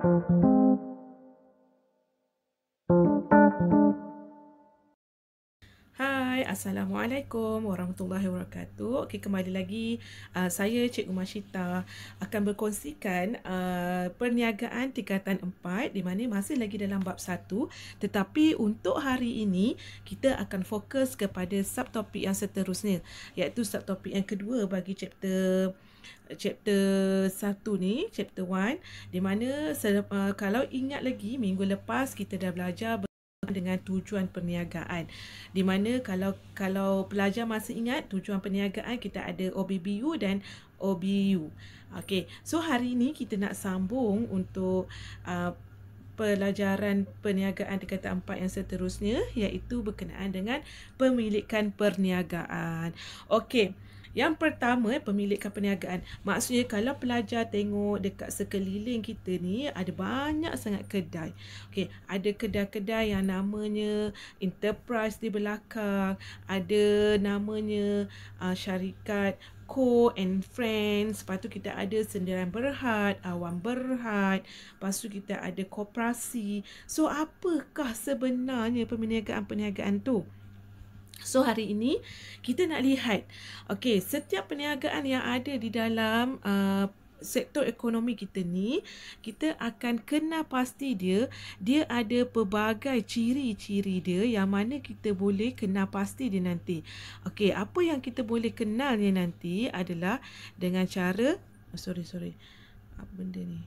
Hai, Assalamualaikum warahmatullahi wabarakatuh. Okey, kembali lagi saya Cikgu Masyita akan berkongsikan perniagaan tingkatan 4 di mana masih lagi dalam bab 1, tetapi untuk hari ini kita akan fokus kepada subtopik yang seterusnya, iaitu subtopik yang kedua bagi chapter 1 ni, chapter 1, di mana kalau ingat lagi minggu lepas kita dah belajar dengan tujuan perniagaan, di mana kalau pelajar masih ingat tujuan perniagaan, kita ada OBBU dan OBU. Okey, so hari ini kita nak sambung untuk pelajaran perniagaan tingkatan 4 yang seterusnya, iaitu berkenaan dengan pemilikan perniagaan. Okey, yang pertama, pemilikan perniagaan. Maksudnya kalau pelajar tengok dekat sekeliling kita ni, ada banyak sangat kedai. Okey, ada kedai-kedai yang namanya Enterprise di belakang, ada namanya syarikat Co and Friends, lepas tu kita ada Sendirian Berhad, Awam Berhad, lepas tu kita ada koperasi. So, apakah sebenarnya perniagaan-perniagaan tu? So, hari ini kita nak lihat, okey, setiap perniagaan yang ada di dalam sektor ekonomi kita ni, kita akan kena pasti dia ada pelbagai ciri-ciri dia yang mana kita boleh kena pasti dia nanti. Okey, apa yang kita boleh kenal dia nanti adalah dengan cara apa benda ni?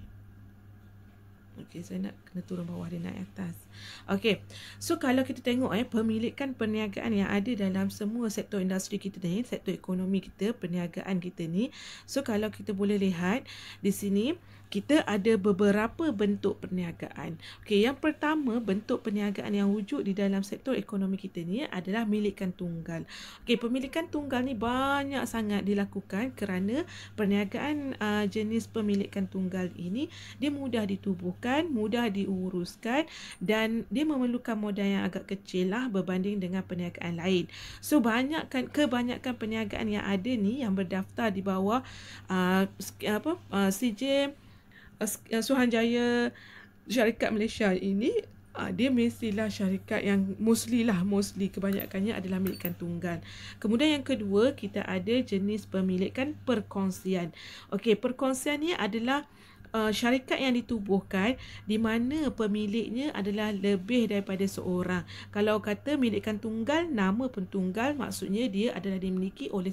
Okey, saya nak kena turun bawah, dia naik atas. Okey, so kalau kita tengok pemilikan perniagaan yang ada dalam semua sektor industri kita ni, sektor ekonomi kita, perniagaan kita ni. So kalau kita boleh lihat di sini, kita ada beberapa bentuk perniagaan. Okey, yang pertama, bentuk perniagaan yang wujud di dalam sektor ekonomi kita ni adalah milikan tunggal. Okey, pemilikan tunggal ni banyak sangat dilakukan kerana perniagaan jenis pemilikan tunggal ini dia mudah ditubuhkan, mudah diuruskan, dan dia memerlukan modal yang agak kecil lah berbanding dengan perniagaan lain. So, kebanyakan perniagaan yang ada ni yang berdaftar di bawah CJ Suruhanjaya Syarikat Malaysia ini, dia mestilah syarikat yang mostly kebanyakannya adalah milikan tunggal. Kemudian yang kedua, kita ada jenis pemilikan perkongsian. Okey, perkongsian ni adalah syarikat yang ditubuhkan di mana pemiliknya adalah lebih daripada seorang. Kalau kata milikan tunggal, nama pun tunggal, maksudnya dia adalah dimiliki oleh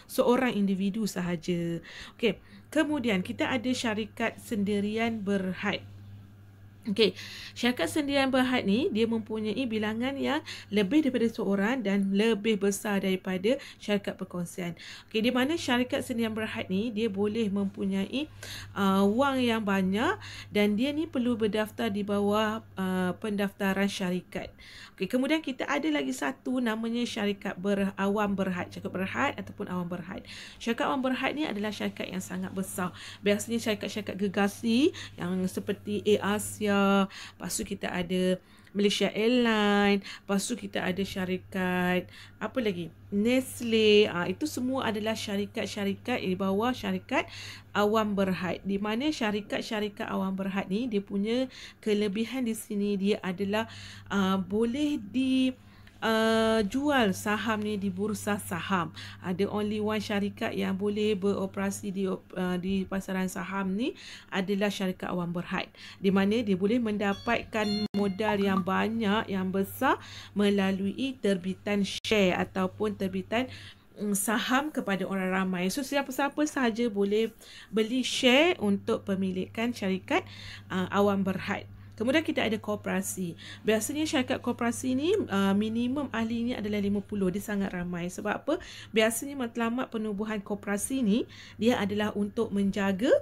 seorang individu sahaja. Okey, kemudian kita ada syarikat sendirian berhad. Okey, syarikat sendirian berhad ni dia mempunyai bilangan yang lebih daripada seorang dan lebih besar daripada syarikat perkongsian. Okey, di mana syarikat sendirian berhad ni dia boleh mempunyai wang yang banyak dan dia ni perlu berdaftar di bawah pendaftaran syarikat. Okey, kemudian kita ada lagi satu namanya syarikat awam berhad, syarikat berhad ataupun awam berhad. Syarikat awam berhad ni adalah syarikat yang sangat besar. Biasanya syarikat-syarikat gegasi yang seperti Asia, lepas tu kita ada Malaysia Airlines, lepas tu kita ada syarikat apa lagi, Nestle. Itu semua adalah syarikat-syarikat di bawah syarikat awam berhad, di mana syarikat-syarikat awam berhad ni dia punya kelebihan di sini, dia adalah boleh jual saham ni di bursa saham. Ada only one syarikat yang boleh beroperasi di pasaran saham ni adalah syarikat awam berhad, di mana dia boleh mendapatkan modal yang banyak, yang besar melalui terbitan share ataupun terbitan saham kepada orang ramai. So, siapa-siapa sahaja boleh beli share untuk pemilikan syarikat awam berhad. Kemudian kita ada koperasi. Biasanya syarikat koperasi ni minimum ahlinya adalah 50. Dia sangat ramai. Sebab apa? Biasanya matlamat penubuhan koperasi ni dia adalah untuk menjaga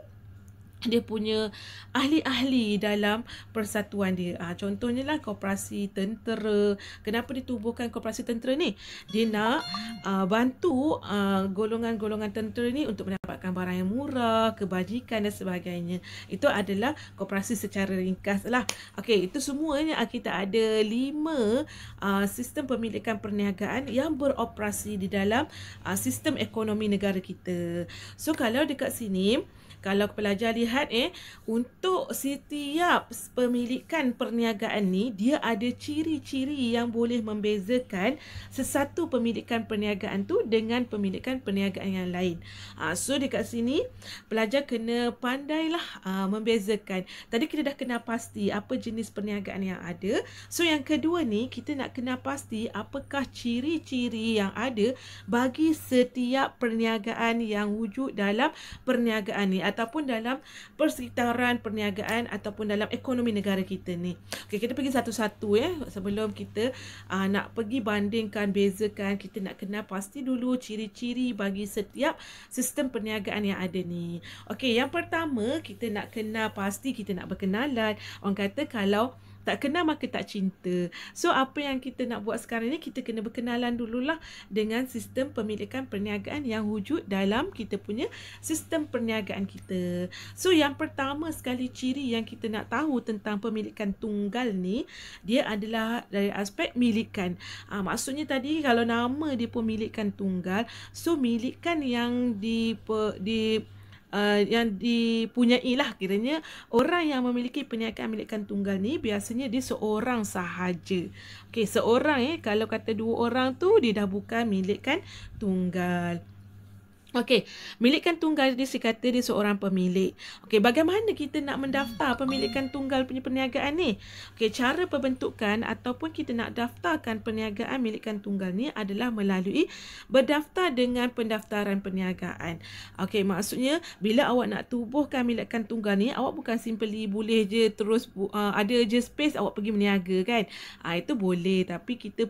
dia punya ahli-ahli dalam persatuan dia. Contohnya lah koperasi tentera. Kenapa ditubuhkan koperasi tentera ni? Dia nak bantu golongan-golongan tentera ni untuk mendapatkan barang yang murah, kebajikan dan sebagainya. Itu adalah koperasi secara ringkas lah. Okey, itu semuanya kita ada 5 sistem pemilikan perniagaan yang beroperasi di dalam sistem ekonomi negara kita. So, kalau dekat sini Kalau pelajar lihat untuk setiap pemilikan perniagaan ni, dia ada ciri-ciri yang boleh membezakan sesuatu pemilikan perniagaan tu dengan pemilikan perniagaan yang lain. So dekat sini pelajar kena pandailah membezakan. Tadi kita dah kena pasti apa jenis perniagaan yang ada. So yang kedua ni, kita nak kena pasti apakah ciri-ciri yang ada bagi setiap perniagaan yang wujud dalam perniagaan ni ataupun dalam persekitaran perniagaan ataupun dalam ekonomi negara kita ni. Okey, kita pergi satu-satu sebelum kita nak pergi bandingkan, bezakan, kita nak kena pasti dulu ciri-ciri bagi setiap sistem perniagaan yang ada ni. Okey, yang pertama kita nak kena pasti kita nak berkenalan. Orang kata kalau tak kenal maka tak cinta. So apa yang kita nak buat sekarang ni, kita kena berkenalan dululah dengan sistem pemilikan perniagaan yang wujud dalam kita punya sistem perniagaan kita. So yang pertama sekali ciri yang kita nak tahu tentang pemilikan tunggal ni, dia adalah dari aspek milikan. Maksudnya tadi kalau nama dia pemilikan tunggal, so milikan yang yang dipunyai lah, kiranya orang yang memiliki perniagaan milikan tunggal ni biasanya dia seorang sahaja. Okey, seorang kalau kata dua orang tu dia dah bukan milikan tunggal. Okey, milikan tunggal dia kata dia seorang pemilik. Okey, bagaimana kita nak mendaftar pemilikan tunggal punya perniagaan ni? Okey, cara pembentukan ataupun kita nak daftarkan perniagaan milikan tunggal ni adalah melalui berdaftar dengan pendaftaran perniagaan. Okey, maksudnya bila awak nak tubuhkan milikan tunggal ni, awak bukan simply boleh je terus ada je space awak pergi berniaga kan. Itu boleh, tapi kita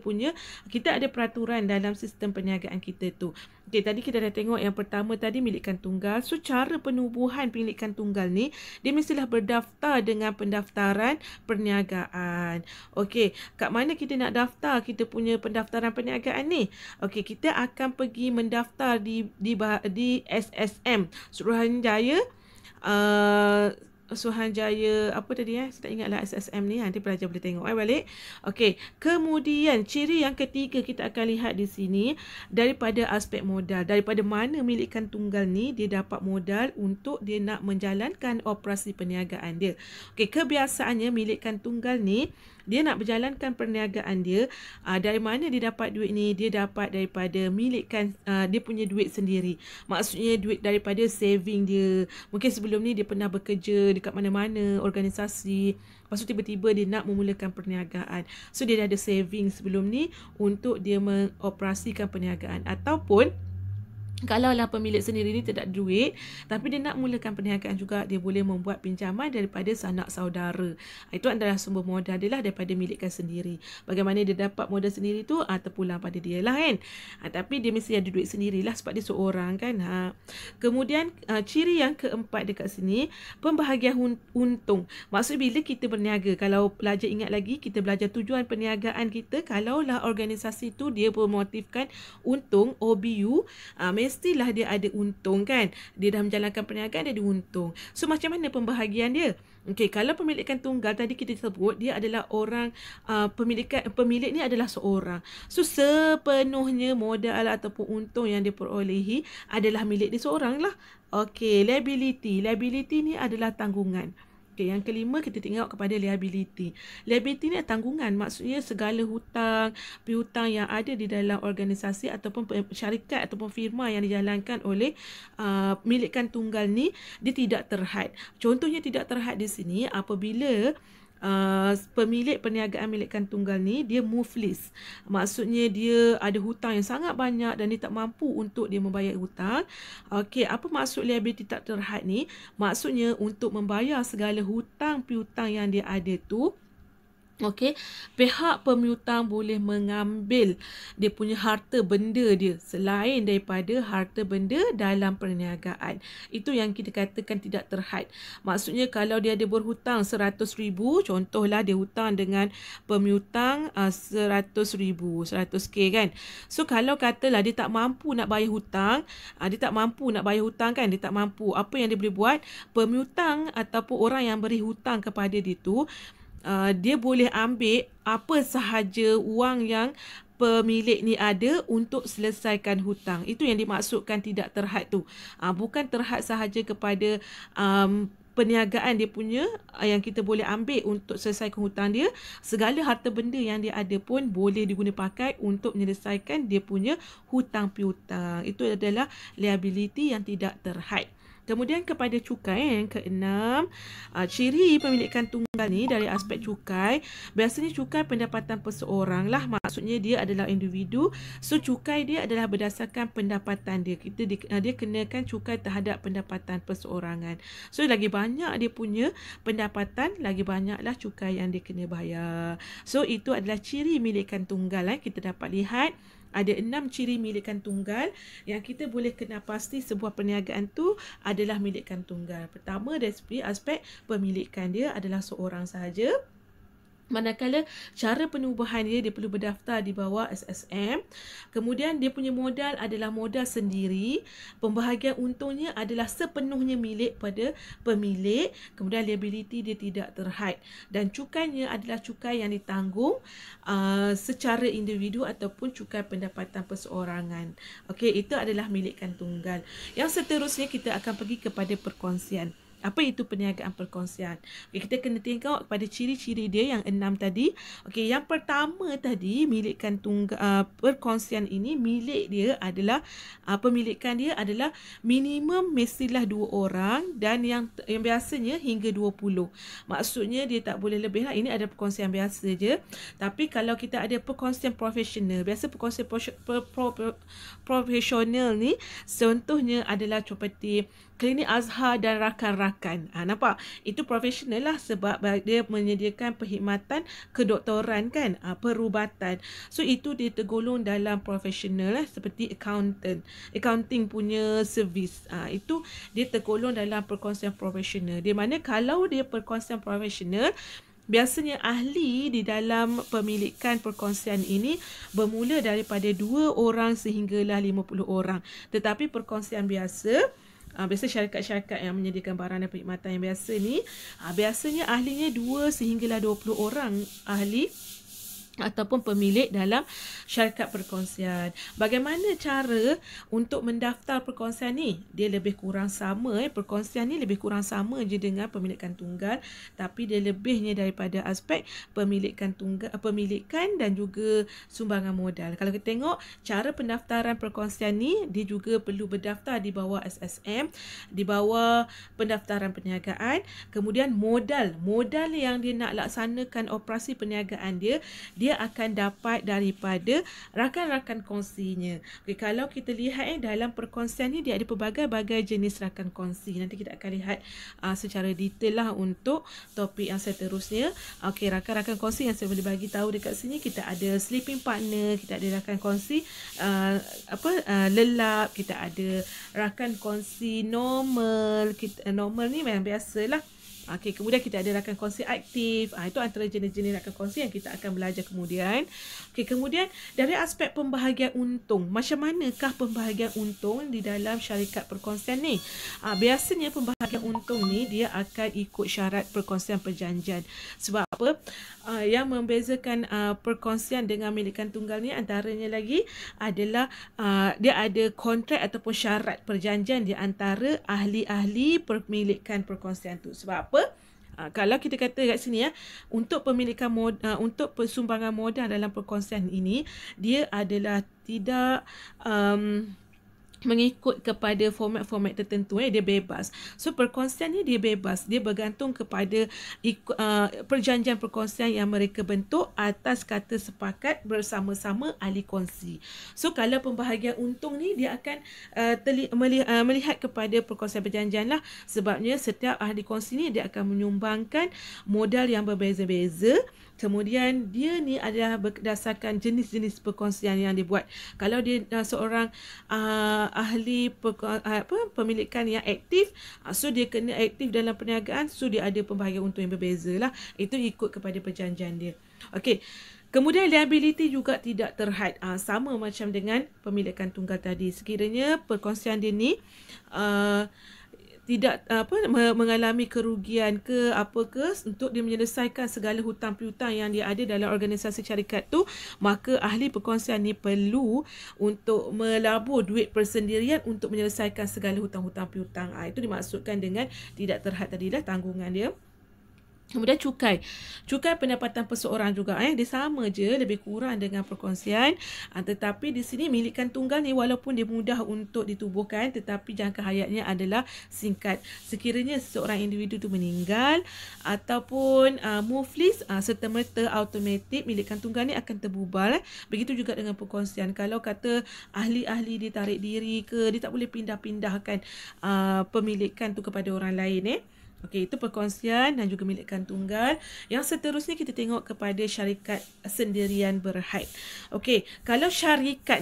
ada peraturan dalam sistem perniagaan kita tu. Okey, tadi kita dah tengok yang pertama tadi milikan tunggal. So cara penubuhan milikan tunggal ni, dia mestilah berdaftar dengan pendaftaran perniagaan. Okey, kat mana kita nak daftar kita punya pendaftaran perniagaan ni? Okey, kita akan pergi mendaftar di SSM Suruhanjaya Suruhanjaya apa tadi saya tak ingatlah SSM ni, nanti pelajar boleh tengok balik. Okey, kemudian ciri yang ketiga kita akan lihat di sini daripada aspek modal. Daripada mana milikan tunggal ni dia dapat modal untuk dia nak menjalankan operasi perniagaan dia. Okey, kebiasaannya milikan tunggal ni dia nak berjalankan perniagaan dia, dari mana dia dapat duit ni? Dia dapat daripada milikan dia punya duit sendiri. Maksudnya duit daripada saving dia. Mungkin sebelum ni dia pernah bekerja dekat mana-mana organisasi, lepas tu tiba-tiba dia nak memulakan perniagaan. So dia dah ada saving sebelum ni untuk dia mengoperasikan perniagaan. Ataupun kalaulah pemilik sendiri ni tidak ada duit, tapi dia nak mulakan perniagaan juga, dia boleh membuat pinjaman daripada sanak saudara. Itu adalah sumber modal dia lah daripada milikan sendiri. Bagaimana dia dapat modal sendiri tu terpulang pada dia lah kan. Tapi dia mesti ada duit sendirilah sebab dia seorang kan. Kemudian ciri yang keempat dekat sini, pembahagian untung. Maksud bila kita berniaga, kalau pelajar ingat lagi kita belajar tujuan perniagaan kita, kalaulah organisasi tu dia bermotifkan untung, OBU, mestilah dia ada untung kan. Dia dah menjalankan perniagaan, dia ada untung. So macam mana pembahagian dia? Okey, kalau pemilikan tunggal tadi kita sebut dia adalah orang pemilik ni adalah seorang. So sepenuhnya modal ataupun untung yang dia perolehi adalah milik dia seorang lah. Okey, liability. Liability ni adalah tanggungan. Okey, yang kelima kita tengok kepada liability. Liability ni tanggungan, maksudnya segala hutang, piutang yang ada di dalam organisasi ataupun syarikat ataupun firma yang dijalankan oleh milikan tunggal ni, dia tidak terhad. Contohnya tidak terhad di sini apabila pemilik perniagaan milikan tunggal ni dia muflis. Maksudnya dia ada hutang yang sangat banyak dan dia tak mampu untuk dia membayar hutang. Okey, apa maksud liability tak terhad ni? Maksudnya untuk membayar segala hutang piutang yang dia ada tu, okey, pihak pemiutang boleh mengambil dia punya harta benda dia selain daripada harta benda dalam perniagaan. Itu yang kita katakan tidak terhad. Maksudnya kalau dia ada berhutang 100,000, contohlah dia hutang dengan pemiutang 100,000, 100k kan. So kalau katalah dia tak mampu nak bayar hutang, dia tak mampu nak bayar hutang kan, dia tak mampu. Apa yang dia boleh buat? Pemiutang ataupun orang yang beri hutang kepada dia tu, dia boleh ambil apa sahaja wang yang pemilik ni ada untuk selesaikan hutang. Itu yang dimaksudkan tidak terhad tu. Bukan terhad sahaja kepada perniagaan dia punya yang kita boleh ambil untuk selesaikan hutang dia. Segala harta benda yang dia ada pun boleh diguna pakai untuk menyelesaikan dia punya hutang piutang. Itu adalah liability yang tidak terhad. Kemudian kepada cukai yang keenam, ciri pemilikan tunggal ni dari aspek cukai, biasanya cukai pendapatan perseorang lah, maksudnya dia adalah individu, so cukai dia adalah berdasarkan pendapatan dia. Dia kenakan cukai terhadap pendapatan perseorangan. So lagi banyak dia punya pendapatan, lagi banyaklah cukai yang dia kena bayar. So itu adalah ciri milikan tunggal. Kita dapat lihat ada 6 ciri milikan tunggal yang kita boleh kena pasti sebuah perniagaan tu adalah milikan tunggal. Pertama, dari aspek pemilikan dia adalah seorang sahaja. Manakala cara penubuhan dia perlu berdaftar di bawah SSM. Kemudian dia punya modal adalah modal sendiri. Pembahagian untungnya adalah sepenuhnya milik pada pemilik. Kemudian liability dia tidak terhad. Dan cukainya adalah cukai yang ditanggung secara individu ataupun cukai pendapatan perseorangan. Okey, itu adalah milikan tunggal. Yang seterusnya kita akan pergi kepada perkongsian. Apa itu perniagaan perkongsian? Okay, kita kena tengok pada ciri-ciri dia yang 6 tadi. Okey, yang pertama tadi, milikan tunggal perkongsian ini, milik dia adalah pemilikan dia adalah minimum mestilah 2 orang dan yang biasanya hingga 20. Maksudnya dia tak boleh lebih lah. Ini ada perkongsian biasa je. Tapi kalau kita ada perkongsian profesional, biasa perkongsian profesional ni contohnya adalah seperti Klinik Azhar dan rakan-rakan. Nampak? Itu profesional lah sebab dia menyediakan perkhidmatan kedoktoran kan, perubatan. So itu dia tergolong dalam profesional lah, seperti accounting punya servis. Itu dia tergolong dalam perkongsian profesional. Di mana kalau dia perkongsian profesional, biasanya ahli di dalam pemilikan perkongsian ini bermula daripada 2 orang sehinggalah 50 orang. Tetapi perkongsian biasa, biasa syarikat-syarikat yang menyediakan barang dan perkhidmatan yang biasa ni, biasanya ahlinya 2 sehinggalah 20 orang ahli ataupun pemilik dalam syarikat perkongsian. Bagaimana cara untuk mendaftar perkongsian ni? Dia lebih kurang sama. Perkongsian ni lebih kurang sama je dengan pemilikan tunggal, tapi dia lebihnya daripada aspek pemilikan tunggal, pemilikan dan juga sumbangan modal. Kalau kita tengok cara pendaftaran perkongsian ni, dia juga perlu berdaftar di bawah SSM, di bawah pendaftaran perniagaan. Kemudian modal yang dia nak laksanakan operasi perniagaan dia akan dapat daripada rakan-rakan kongsinya. Okay, kalau kita lihat dalam perkongsian ni dia ada pelbagai-bagai jenis rakan kongsi. Nanti kita akan lihat secara detail lah untuk topik yang seterusnya. Okey, rakan-rakan kongsi yang saya boleh bagi tahu dekat sini, kita ada sleeping partner, kita ada rakan kongsi lelap, kita ada rakan kongsi normal. Normal ni memang biasalah. Okey, kemudian kita ada rakan kongsi aktif. Itu antara jenis-jenis rakan kongsi yang kita akan belajar kemudian. Okey, kemudian dari aspek pembahagian untung. Macam manakah pembahagian untung di dalam syarikat perkongsian ni? Biasanya pembahagian untung ni dia akan ikut syarat perkongsian perjanjian. Sebab apa? Yang membezakan perkongsian dengan milikan tunggal ni antaranya lagi adalah dia ada kontrak ataupun syarat perjanjian di antara ahli-ahli pemilikan perkongsian tu. Sebab apa? Kalau kita kata kat sini untuk pemilikan untuk persumbangan modal dalam perkongsian ini, dia adalah tidak mengikut kepada format-format tertentu. Dia bebas. So perkongsian ni dia bebas. Dia bergantung kepada perjanjian perkongsian yang mereka bentuk atas kata sepakat bersama-sama ahli kongsi. So kalau pembahagian untung ni dia akan melihat kepada perkongsian perjanjian lah. Sebabnya setiap ahli kongsi ni dia akan menyumbangkan modal yang berbeza-beza. Kemudian dia ni adalah berdasarkan jenis-jenis perkongsian yang dibuat. Kalau dia seorang ahli pemilikan yang aktif, so dia kena aktif dalam perniagaan, so dia ada pembahagian untung yang berbeza lah. Itu ikut kepada perjanjian dia. Okey. Kemudian liability juga tidak terhad. Sama macam dengan pemilikan tunggal tadi. Sekiranya perkongsian dia ni tidak mengalami kerugian ke apa ke untuk dia menyelesaikan segala hutang piutang yang dia ada dalam organisasi syarikat tu, maka ahli perkongsian ni perlu untuk melabur duit persendirian untuk menyelesaikan segala hutang-hutang piutang. Itu dimaksudkan dengan tidak terhad tadi dah tanggungan dia. Kemudian cukai. Cukai pendapatan perseorang juga dia sama je lebih kurang dengan perkongsian. Tetapi di sini milikan tunggal ni walaupun dia mudah untuk ditubuhkan tetapi jangka hayatnya adalah singkat. Sekiranya seseorang individu tu meninggal ataupun muflis, serta-merta automatik milikan tunggal ni akan terbubar. Begitu juga dengan perkongsian. Kalau kata ahli-ahli dia tarik diri ke, dia tak boleh pindah-pindahkan pemilikan tu kepada orang lain. Okey, itu perkongsian dan juga milikan tunggal. Yang seterusnya kita tengok kepada syarikat sendirian berhad. Okey, kalau syarikat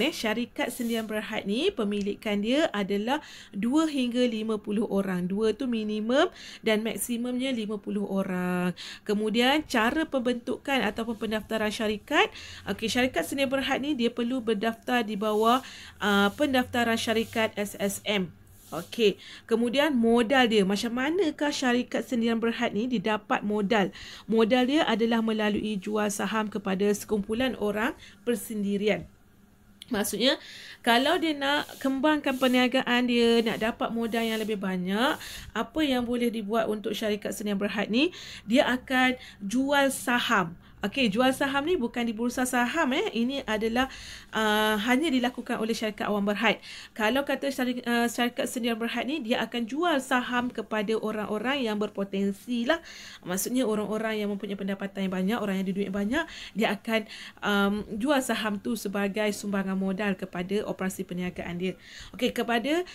sendirian berhad ni pemilikan dia adalah 2 hingga 50 orang. 2 tu minimum dan maksimumnya 50 orang. Kemudian cara pembentukan ataupun pendaftaran syarikat. Okey, syarikat sendirian berhad ni dia perlu berdaftar di bawah pendaftaran syarikat SSM. Okey, kemudian modal dia. Macam manakah syarikat sendirian berhad ni didapat modal? Modal dia adalah melalui jual saham kepada sekumpulan orang persendirian. Maksudnya, kalau dia nak kembangkan perniagaan dia, nak dapat modal yang lebih banyak, apa yang boleh dibuat untuk syarikat sendirian berhad ni? Dia akan jual saham. Okey, jual saham ni bukan di bursa saham. Ini adalah hanya dilakukan oleh syarikat awam berhad. Kalau kata syarikat sendirian berhad ni, dia akan jual saham kepada orang-orang yang berpotensi lah. Maksudnya orang-orang yang mempunyai pendapatan yang banyak, orang yang ada duit yang banyak, dia akan jual saham tu sebagai sumbangan modal kepada operasi perniagaan dia. Okey, kepada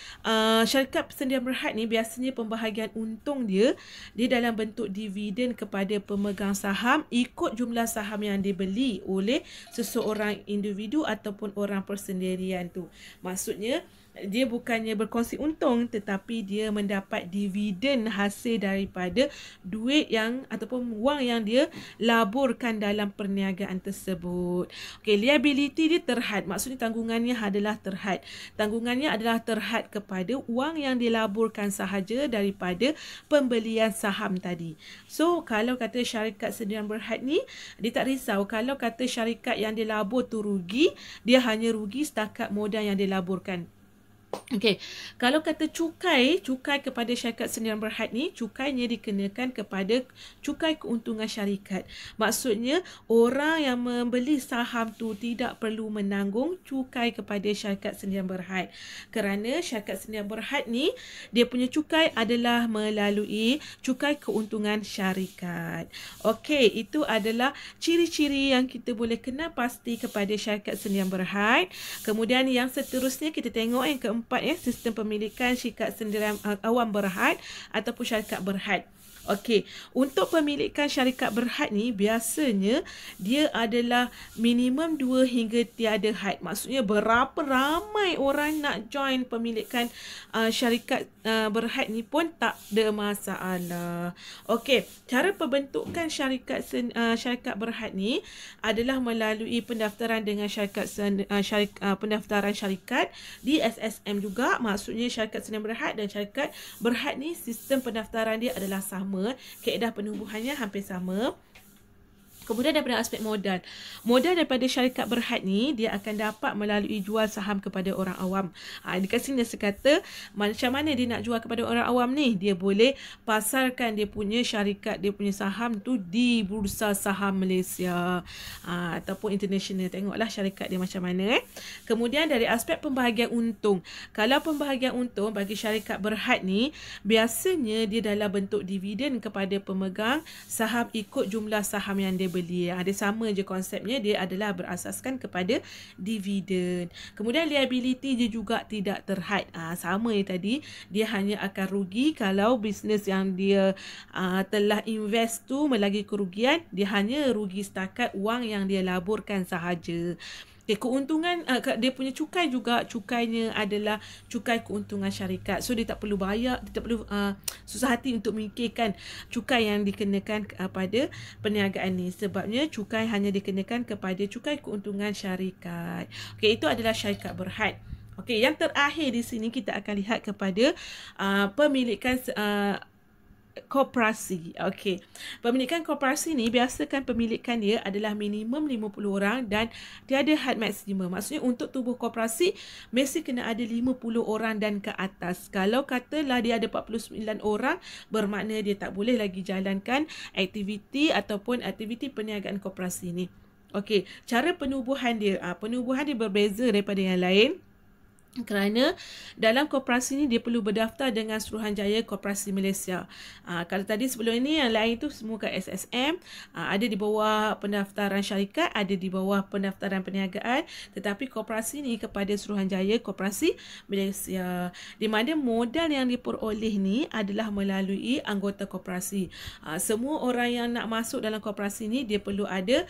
syarikat sendirian berhad ni, biasanya pembahagian untung dia dalam bentuk dividen kepada pemegang saham ikut jumlah saham yang dibeli oleh seseorang individu ataupun orang persendirian tu. Maksudnya dia bukannya berkongsi untung tetapi dia mendapat dividen hasil daripada duit yang ataupun wang yang dia laburkan dalam perniagaan tersebut. Okey, liability dia terhad. Maksudnya tanggungannya adalah terhad. Tanggungannya adalah terhad kepada wang yang dilaburkan sahaja daripada pembelian saham tadi. So, kalau kata syarikat sendirian berhad ni, dia tak risau kalau kata syarikat yang dilabur tu rugi, dia hanya rugi setakat modal yang dilaburkan. Okey, kalau kata cukai kepada syarikat sendirian berhad ni, cukainya dikenakan kepada cukai keuntungan syarikat. Maksudnya, orang yang membeli saham tu tidak perlu menanggung cukai kepada syarikat sendirian berhad. Kerana syarikat sendirian berhad ni, dia punya cukai adalah melalui cukai keuntungan syarikat. Okey, itu adalah ciri-ciri yang kita boleh kenal pasti kepada syarikat sendirian berhad. Kemudian yang seterusnya kita tengok yang keempat, sistem pemilikan syarikat sendirian awam berhad ataupun syarikat berhad. Okey, untuk pemilikan syarikat berhad ni biasanya dia adalah minimum 2 hingga tiada had. Maksudnya berapa ramai orang nak join pemilikan syarikat berhad ni pun tak ada masalah. Okey, cara pembentukan syarikat berhad ni adalah melalui pendaftaran dengan pendaftaran syarikat di SSM juga. Maksudnya syarikat sendirian berhad dan syarikat berhad ni sistem pendaftaran dia adalah sama. Kaedah penubuhannya hampir sama. Kemudian daripada aspek modal. Modal daripada syarikat berhad ni, dia akan dapat melalui jual saham kepada orang awam. Dekat sini saya kata, macam mana dia nak jual kepada orang awam ni? Dia boleh pasarkan dia punya syarikat, dia punya saham tu di Bursa Saham Malaysia. Ataupun international. Tengoklah syarikat dia macam mana. Kemudian dari aspek pembahagian untung. Kalau pembahagian untung bagi syarikat berhad ni, biasanya dia dalam bentuk dividen kepada pemegang saham ikut jumlah saham yang dia beli. Ada sama je konsepnya, dia adalah berasaskan kepada dividen. Kemudian liability dia juga tidak terhad. Sama yang tadi, dia hanya akan rugi kalau bisnes yang dia telah invest tu melagi kerugian, dia hanya rugi setakat wang yang dia laburkan sahaja. Okay, keuntungan dia punya cukai juga, cukainya adalah cukai keuntungan syarikat. So dia tak perlu bayar, dia tak perlu susah hati untuk memikirkan cukai yang dikenakan pada perniagaan ni. Sebabnya cukai hanya dikenakan kepada cukai keuntungan syarikat. Okey, itu adalah syarikat berhad. Okey, yang terakhir di sini kita akan lihat kepada pemilikan koperasi. Okey. Pemilikan koperasi ni biasakan pemilikan dia adalah minimum 50 orang dan tiada had maksimum. Maksudnya untuk tubuh koperasi mesti kena ada 50 orang dan ke atas. Kalau katalah dia ada 49 orang, bermakna dia tak boleh lagi jalankan aktiviti ataupun aktiviti perniagaan koperasi ni. Okey, cara penubuhan dia berbeza daripada yang lain. Kerana dalam koperasi ni dia perlu berdaftar dengan Suruhanjaya Koperasi Malaysia. Kalau tadi sebelum ini yang lain tu semua kat SSM, ada di bawah pendaftaran syarikat, ada di bawah pendaftaran perniagaan, tetapi koperasi ni kepada Suruhanjaya Koperasi Malaysia. Di mana modal yang diperoleh ni adalah melalui anggota koperasi. Semua orang yang nak masuk dalam koperasi ni dia perlu ada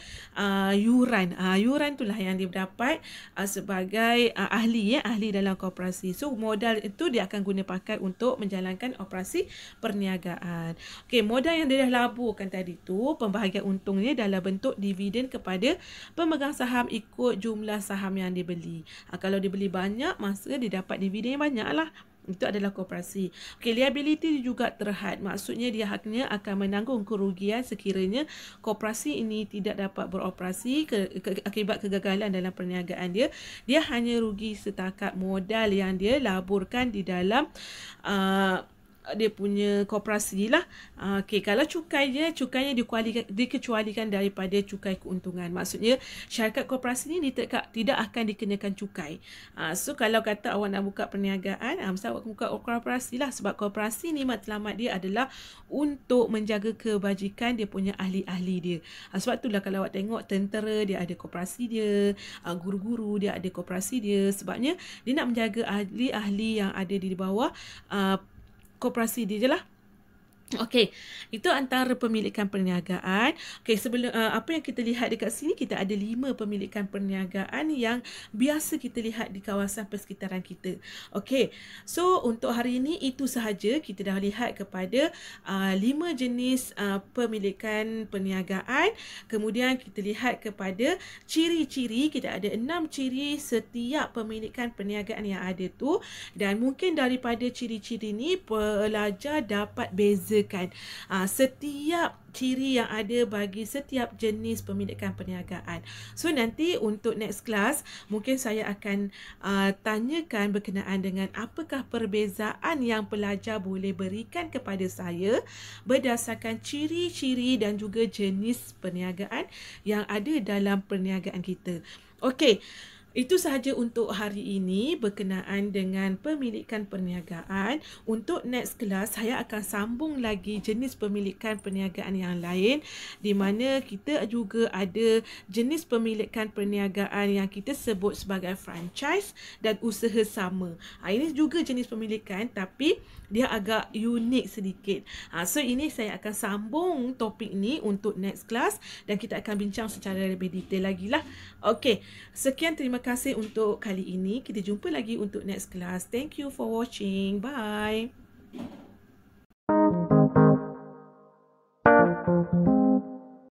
yuran. Yuran itulah yang dia dapat sebagai ahli dalam koperasi. So modal itu dia akan guna pakai untuk menjalankan operasi perniagaan. Okey, modal yang dia dah laburkan tadi tu, pembahagian untungnya dalam bentuk dividen kepada pemegang saham ikut jumlah saham yang dibeli. Kalau dibeli banyak, masa dia dapat dividen yang banyak lah. Itu adalah koperasi. Okey, liability juga terhad. Maksudnya dia haknya akan menanggung kerugian sekiranya koperasi ini tidak dapat beroperasi akibat kegagalan dalam perniagaan dia. Dia hanya rugi setakat modal yang dia laburkan di dalam dia punya koperasi lah. Okey, kalau cukainya dikecualikan daripada cukai keuntungan. Maksudnya syarikat koperasi ni tidak akan dikenakan cukai. So kalau kata awak nak buka perniagaan, mesti awak buka koperasi lah, sebab koperasi ni matlamat dia adalah untuk menjaga kebajikan dia punya ahli-ahli dia. Sebab itulah kalau awak tengok tentera dia ada koperasi dia, guru-guru dia ada koperasi dia, sebabnya dia nak menjaga ahli-ahli yang ada di bawah koperasi dia je lah. Okey, itu antara pemilikan perniagaan. Okey, sebelum apa yang kita lihat dekat sini, kita ada 5 pemilikan perniagaan yang biasa kita lihat di kawasan persekitaran kita. Okey, so untuk hari ini itu sahaja. Kita dah lihat kepada 5 jenis pemilikan perniagaan. Kemudian kita lihat kepada ciri-ciri. Kita ada 6 ciri setiap pemilikan perniagaan yang ada tu, dan mungkin daripada ciri-ciri ni pelajar dapat beza setiap ciri yang ada bagi setiap jenis pemilikan perniagaan. So nanti untuk next class mungkin saya akan tanyakan berkenaan dengan apakah perbezaan yang pelajar boleh berikan kepada saya berdasarkan ciri-ciri dan juga jenis perniagaan yang ada dalam perniagaan kita. Okey. Itu sahaja untuk hari ini berkenaan dengan pemilikan perniagaan. Untuk next class, saya akan sambung lagi jenis pemilikan perniagaan yang lain, di mana kita juga ada jenis pemilikan perniagaan yang kita sebut sebagai franchise dan usaha sama. Ini juga jenis pemilikan tapi dia agak unik sedikit. So ini saya akan sambung topik ni untuk next class dan kita akan bincang secara lebih detail lagi lah. Okey, sekian, terima kasih untuk kali ini. Kita jumpa lagi untuk next class. Thank you for watching. Bye.